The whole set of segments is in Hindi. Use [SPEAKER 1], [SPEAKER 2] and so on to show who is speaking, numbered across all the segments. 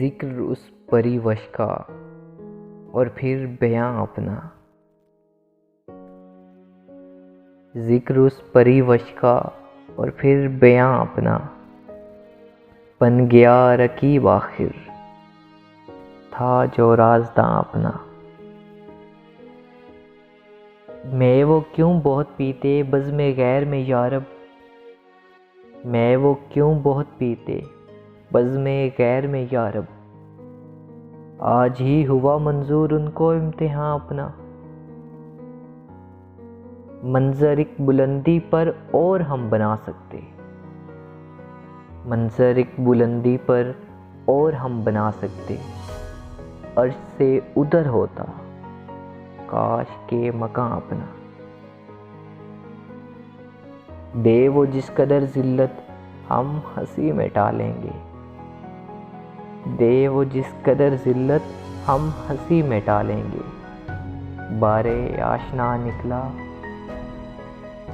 [SPEAKER 1] जिक्र उस परिवश का और फिर बयां अपना। जिक्र उस परिवश का और फिर बयां अपना। बन गया रकीब आखिर था जो राज़दां अपना। मैं वो क्यों बहुत पीते बज़्म गैर में यारब। मैं वो क्यों बहुत पीते बज़्म गैर में यारब। आज ही हुआ मंजूर उनको इम्तिहान अपना। मंजर एक बुलंदी पर और हम बना सकते। मंजर एक बुलंदी पर और हम बना सकते। अर्श से उधर होता काश के मकान अपना। दे वो जिस कदर जिल्लत हम हंसी में टालेंगे। दे वो जिस कदर जिल्लत हम हंसी में टालेंगे। बारे आशना निकला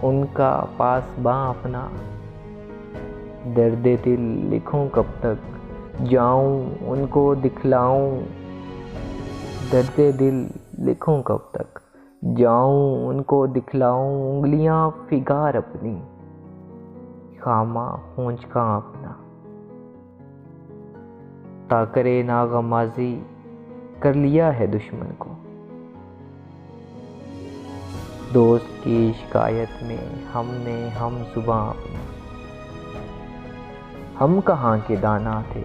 [SPEAKER 1] उनका पास बां अपना। दर्द दिल लिखूं कब तक जाऊं उनको दिखलाऊं। दर्द दिल लिखूं कब तक जाऊं उनको दिखलाऊं। उंगलियां फिगार अपनी खामा पूंछ का अपना। ताकरे नागमाजी कर लिया है दुश्मन को। दोस्त की शिकायत में हमने हम जुबां अपना। हम कहाँ के दाना थे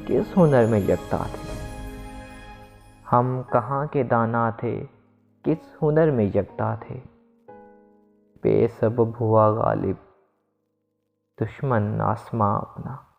[SPEAKER 1] किस हुनर में यकता थे। हम कहाँ के दाना थे किस हुनर में यकता थे। बेसबब हुआ गालिब दुश्मन आसमां अपना।